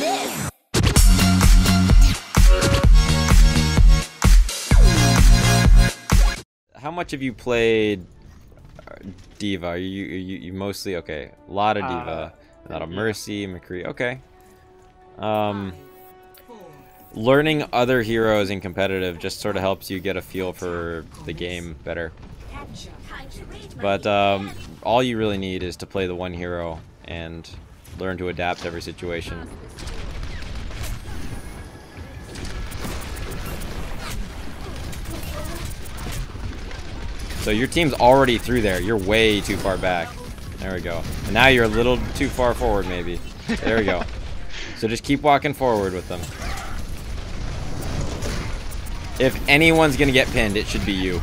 this. How much have you played D.va? You mostly okay? A lot of D.va, a lot of Mercy, McCree. Okay. Learning other heroes in competitive just sort of helps you get a feel for the game better. But all you really need is to play the one hero and learn to adapt to every situation. So your team's already through there. You're way too far back. There we go. And now you're a little too far forward, maybe. There we go. So just keep walking forward with them. If anyone's gonna get pinned, it should be you.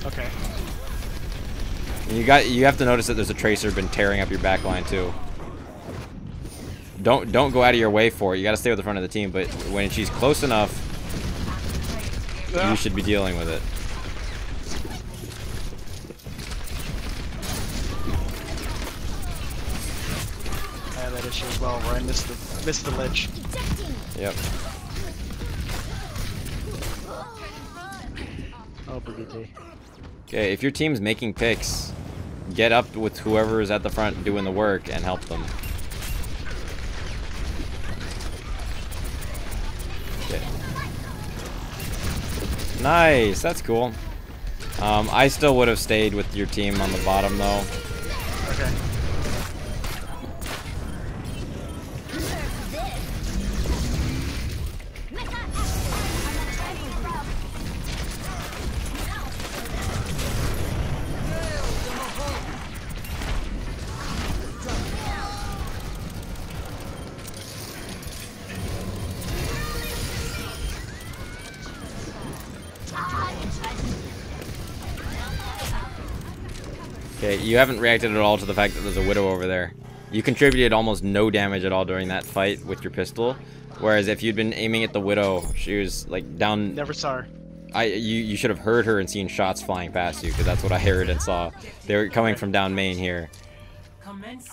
Okay. And you have to notice that there's a tracer been tearing up your back line too. Don't go out of your way for it. You gotta stay with the front of the team, but when she's close enough, you should be dealing with it. I had that issue as well where I missed the ledge. Yep. Oh, Brigitte. Okay, if your team's making picks, get up with whoever is at the front doing the work and help them. Okay. Nice, that's cool. I still would have stayed with your team on the bottom though. Okay. Okay, you haven't reacted at all to the fact that there's a Widow over there. You contributed almost no damage at all during that fight with your pistol, whereas if you'd been aiming at the Widow, she was like down. Never saw her. You should have heard her and seen shots flying past you, because that's what I heard and saw. They were coming from down main here.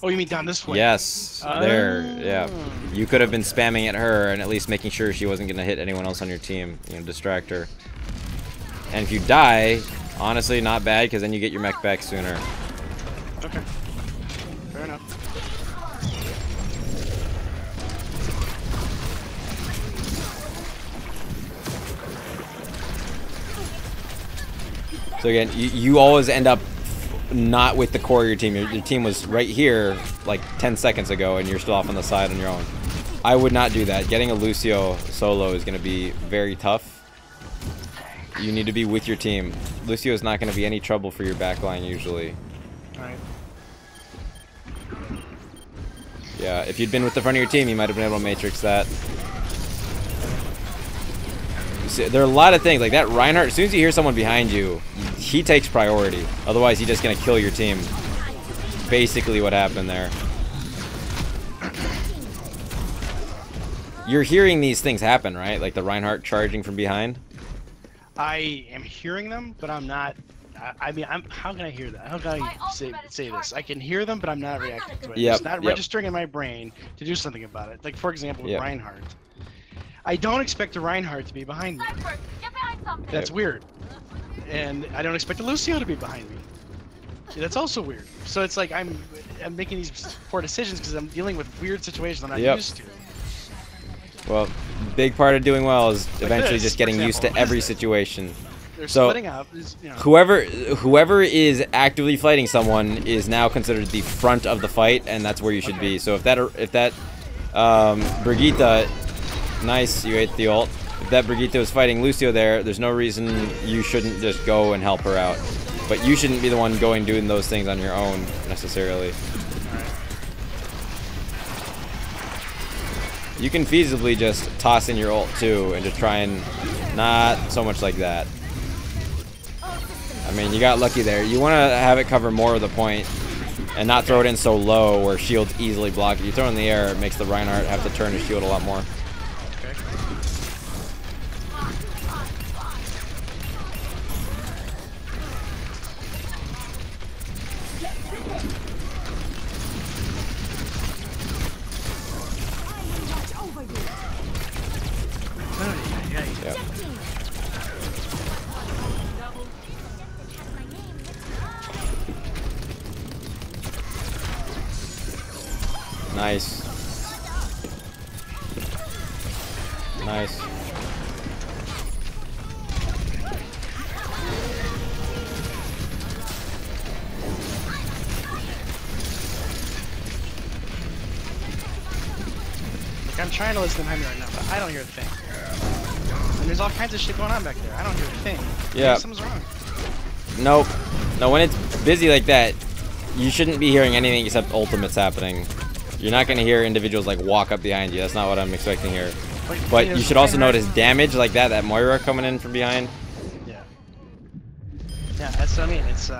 Oh, you mean down this way? Yes, there, yeah. You could have been spamming at her and at least making sure she wasn't going to hit anyone else on your team, you know, distract her. And if you die, honestly, not bad, because then you get your mech back sooner. Okay. Fair enough. So again, you always end up not with the core of your team. Your team was right here like 10 seconds ago, and you're still off on the side on your own. I would not do that. Getting a Lucio solo is going to be very tough. You need to be with your team. Lucio is not going to be any trouble for your backline usually. Alright. Yeah, if you'd been with the front of your team, you might have been able to matrix that. See, there are a lot of things like that. Reinhardt, as soon as you hear someone behind you, he takes priority. Otherwise, he's just going to kill your team. Basically what happened there. You're hearing these things happen, right? Like the Reinhardt charging from behind? I am hearing them, but I'm not. I mean, how can I hear that? How can I say this? I can hear them, but I'm not reacting to it. Yep, It's not registering in my brain to do something about it. Like, for example, with Reinhardt. I don't expect a Reinhardt to be behind me. That's weird. And I don't expect a Lucio to be behind me. That's also weird. So it's like I'm making these poor decisions because I'm dealing with weird situations I'm not used to. Well, big part of doing well is eventually just getting used to every situation. They're so splitting up. You know. whoever is actively fighting someone is now considered the front of the fight, and that's where you should be. So if that Brigitte, nice, you ate the ult. If that Brigitte was fighting Lucio there, there's no reason you shouldn't just go and help her out. But you shouldn't be the one doing those things on your own necessarily. You can feasibly just toss in your ult too and just try and not so much like that. I mean, you got lucky there. You want to have it cover more of the point and not throw it in so low where shields easily block it. You throw it in the air, it makes the Reinhardt have to turn his shield a lot more. Yep. Nice. Nice. Like, I'm trying to listen behind me right now, but I don't hear a thing. And there's all kinds of shit going on back there. I don't hear a thing. Yeah. Maybe something's wrong. Nope. No, when it's busy like that, you shouldn't be hearing anything except ultimates happening. You're not going to hear individuals like walk up behind you. That's not what I'm expecting here. But you should also notice damage like that Moira coming in from behind. Yeah. Yeah, that's what I mean. It's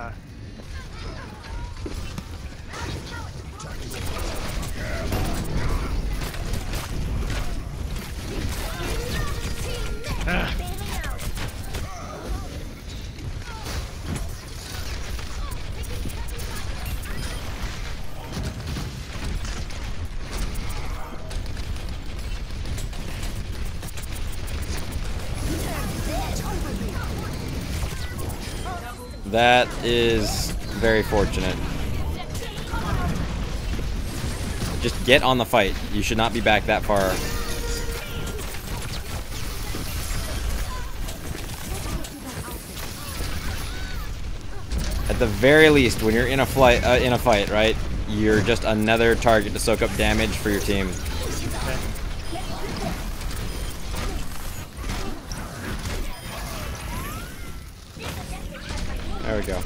That is very fortunate. Just get on the fight. You should not be back that far. At the very least, when you're in a fight, right? You're just another target to soak up damage for your team. There we go.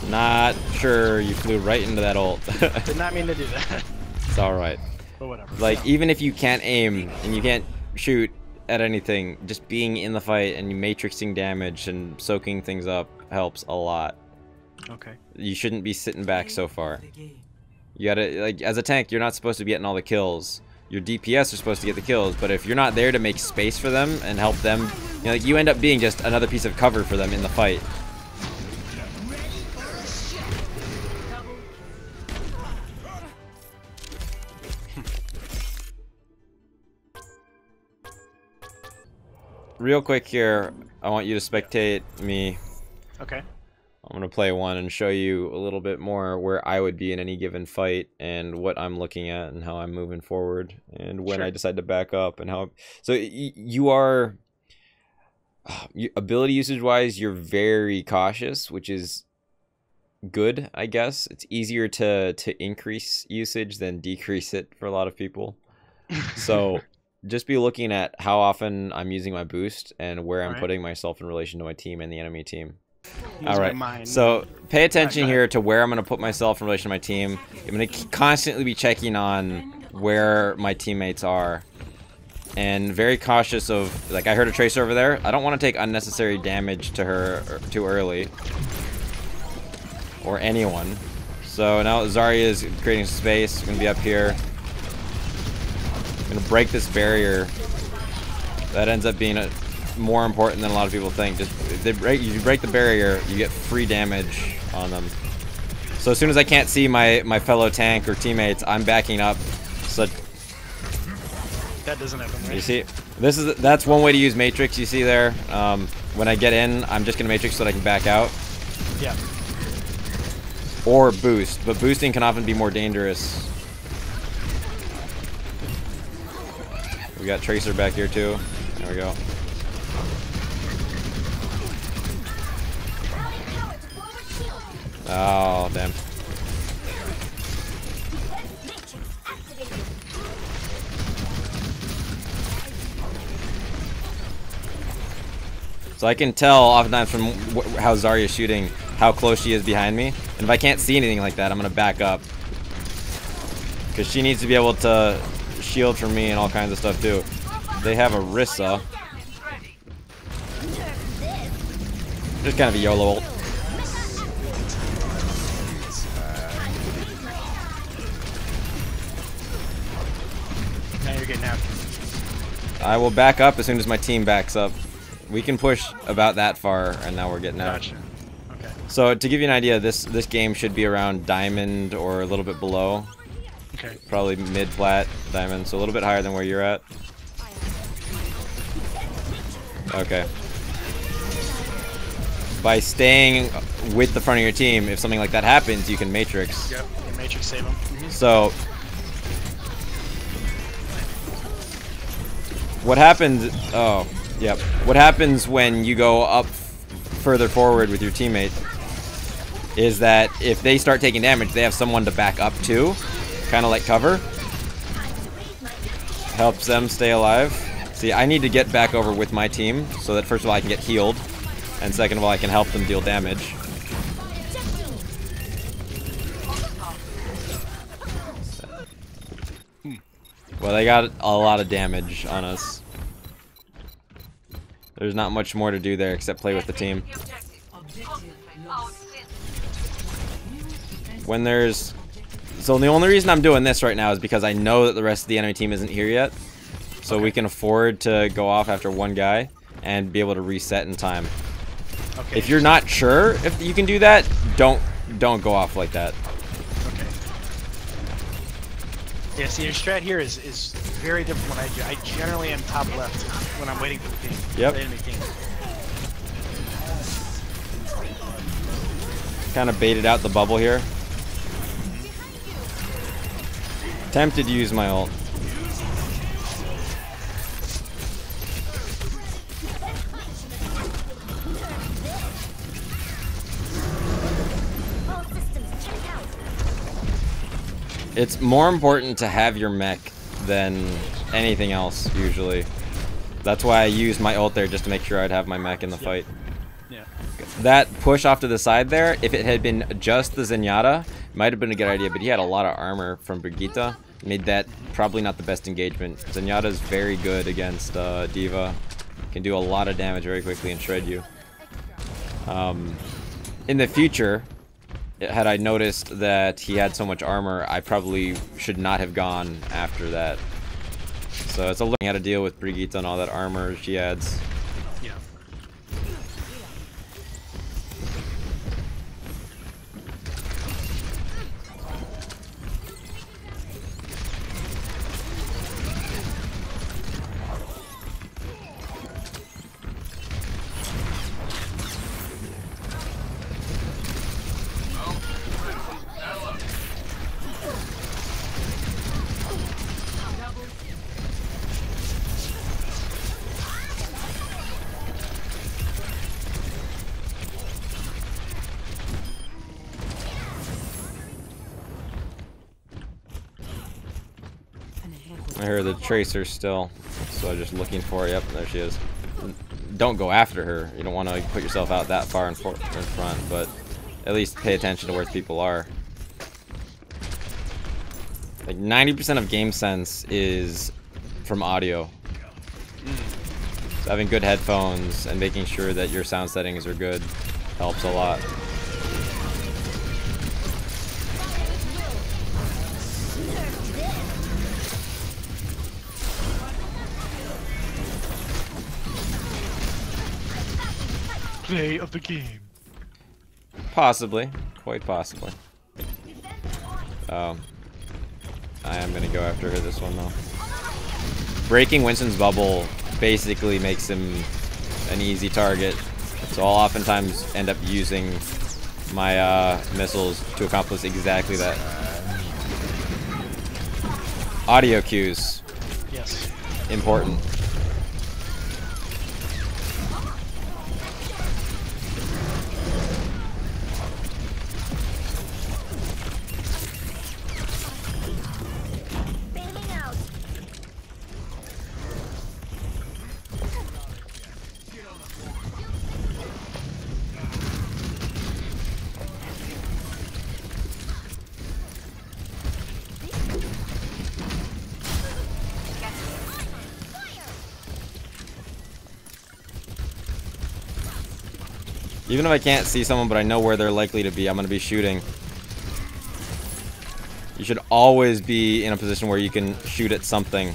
Not sure you flew right into that ult. Did not mean to do that. It's alright. But whatever. Like, even if you can't aim and you can't shoot at anything, just being in the fight and matrixing damage and soaking things up helps a lot. Okay. You shouldn't be sitting back so far. You gotta, like, as a tank, you're not supposed to be getting all the kills. Your DPS are supposed to get the kills, but if you're not there to make space for them and help them, you know, like, you end up being just another piece of cover for them in the fight. Real quick here, I want you to spectate me. Okay. I'm going to play one and show you a little bit more where I would be in any given fight and what I'm looking at and how I'm moving forward and when I decide to back up and how... So you are... ability usage wise, you're very cautious, which is good, I guess. It's easier to increase usage than decrease it for a lot of people. So just be looking at how often I'm using my boost and where I'm putting myself in relation to my team and the enemy team. All right, so pay attention here to where I'm going to put myself in relation to my team. I'm going to constantly be checking on where my teammates are. And very cautious of, like, I heard a Tracer over there. I don't want to take unnecessary damage to her too early. Or anyone. So now Zarya is creating space. I'm going to be up here. I'm going to break this barrier. That ends up being more important than a lot of people think. Just you break the barrier, you get free damage on them. So as soon as I can't see my fellow tank or teammates, I'm backing up. So that doesn't happen, right? You see, that's one way to use Matrix. You see there, when I get in, I'm just gonna Matrix so that I can back out. Yeah. Or boost, but boosting can often be more dangerous. We got Tracer back here too. There we go. Oh, damn. So I can tell oftentimes from how Zarya's shooting how close she is behind me. And if I can't see anything like that, I'm going to back up. Because she needs to be able to shield from me and all kinds of stuff too. They have a Rissa. Just kind of a YOLO ult. Now you're getting out. I will back up as soon as my team backs up. We can push about that far, and now we're getting out. Gotcha. Okay. So to give you an idea, this game should be around diamond or a little bit below. Okay. Probably mid-flat diamond, so a little bit higher than where you're at. Okay. By staying with the front of your team, if something like that happens, you can Matrix. Yep, you can Matrix save them. So, what happens? Oh, yep. What happens when you go up further forward with your teammate is that if they start taking damage, they have someone to back up to, kind of like cover. Helps them stay alive. See, I need to get back over with my team so that first of all I can get healed, and second of all I can help them deal damage. Well, they got a lot of damage on us. There's not much more to do there except play with the team. When there's... So the only reason I'm doing this right now is because I know that the rest of the enemy team isn't here yet. So we can afford to go off after one guy and be able to reset in time. Okay. If you're not sure if you can do that, don't go off like that. Okay. Yeah, see, your strat here is very different when I do. I generally am top left when I'm waiting for the team. Yep. The enemy team. Kind of baited out the bubble here. Tempted to use my ult. It's more important to have your mech than anything else, usually. That's why I used my ult there, just to make sure I'd have my mech in the fight. Yeah. That push off to the side there, if it had been just the Zenyatta, might have been a good idea, but he had a lot of armor from Brigitte. Made that probably not the best engagement. Zenyatta's very good against D.va. Can do a lot of damage very quickly and shred you. In the future, had I noticed that he had so much armor, I probably should not have gone after that. So it's a learning how to deal with Brigitte and all that armor she adds. Yeah. I heard the Tracer still, so I'm just looking for her. Yep, there she is. Don't go after her. You don't want to put yourself out that far in front, but at least pay attention to where people are. Like 90% of game sense is from audio. So having good headphones and making sure that your sound settings are good helps a lot. Play of the game. Possibly. Quite possibly. I am going to go after her this one, though. Breaking Winston's bubble basically makes him an easy target. So I'll oftentimes end up using my missiles to accomplish exactly that. Audio cues. Yes. Important. Even if I can't see someone, but I know where they're likely to be, I'm going to be shooting. You should always be in a position where you can shoot at something.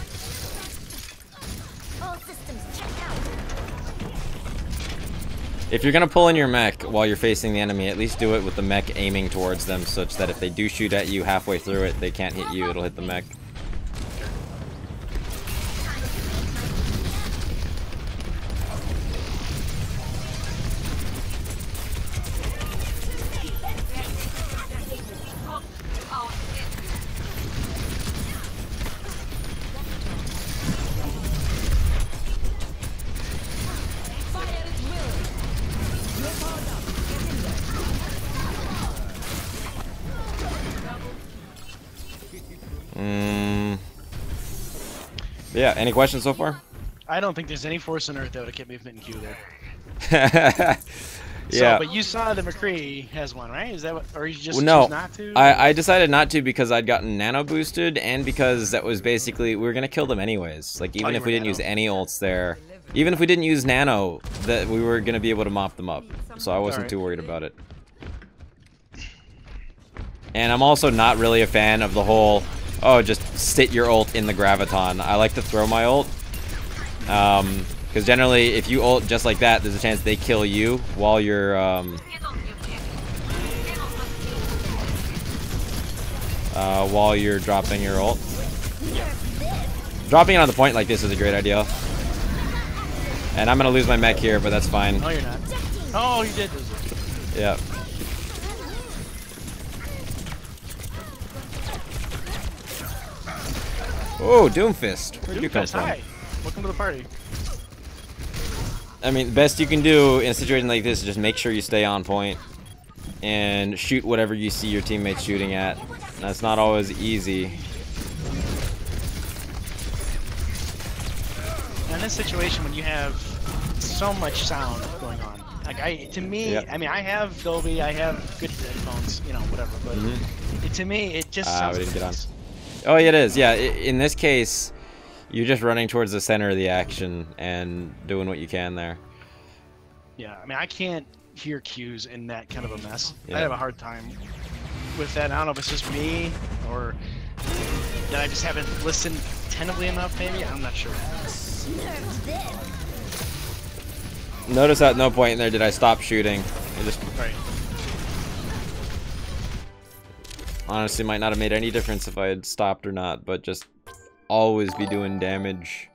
If you're going to pull in your mech while you're facing the enemy, at least do it with the mech aiming towards them, such that if they do shoot at you halfway through it, they can't hit you, it'll hit the mech. Yeah, any questions so far? I don't think there's any force on Earth that would have kept movement in Q there. Yeah. So, but you saw that McCree has one, right? Is that what, or you just choose No, not to? I decided not to because I'd gotten nano boosted, and because that was basically we were gonna kill them anyways. Like even if we didn't use any ults there, even if we didn't use nano, that we were gonna be able to mop them up. So I wasn't too worried about it. And I'm also not really a fan of the whole, oh, just sit your ult in the graviton. I like to throw my ult. Because generally, if you ult just like that, there's a chance they kill you while you're, dropping your ult. Dropping it on the point like this is a great idea. And I'm gonna lose my mech here, but that's fine. No, you're not. Oh, you did lose it. Yeah. Oh, Doomfist. Where'd you come from? Hi. Welcome to the party. I mean, the best you can do in a situation like this is just make sure you stay on point and shoot whatever you see your teammates shooting at. That's not always easy. In this situation, when you have so much sound going on, like to me, I mean, I have Dolby, I have good headphones, you know, whatever, but to me, it just sounds. We didn't get on. Oh, yeah, it is. Yeah, in this case, you're just running towards the center of the action and doing what you can there. Yeah, I mean, I can't hear cues in that kind of a mess. Yeah. I have a hard time with that. I don't know if it's just me or that I just haven't listened attentively enough, maybe? I'm not sure. Notice at no point in there did I stop shooting. I just... Right. Honestly, might not have made any difference if I had stopped or not, but just always be doing damage.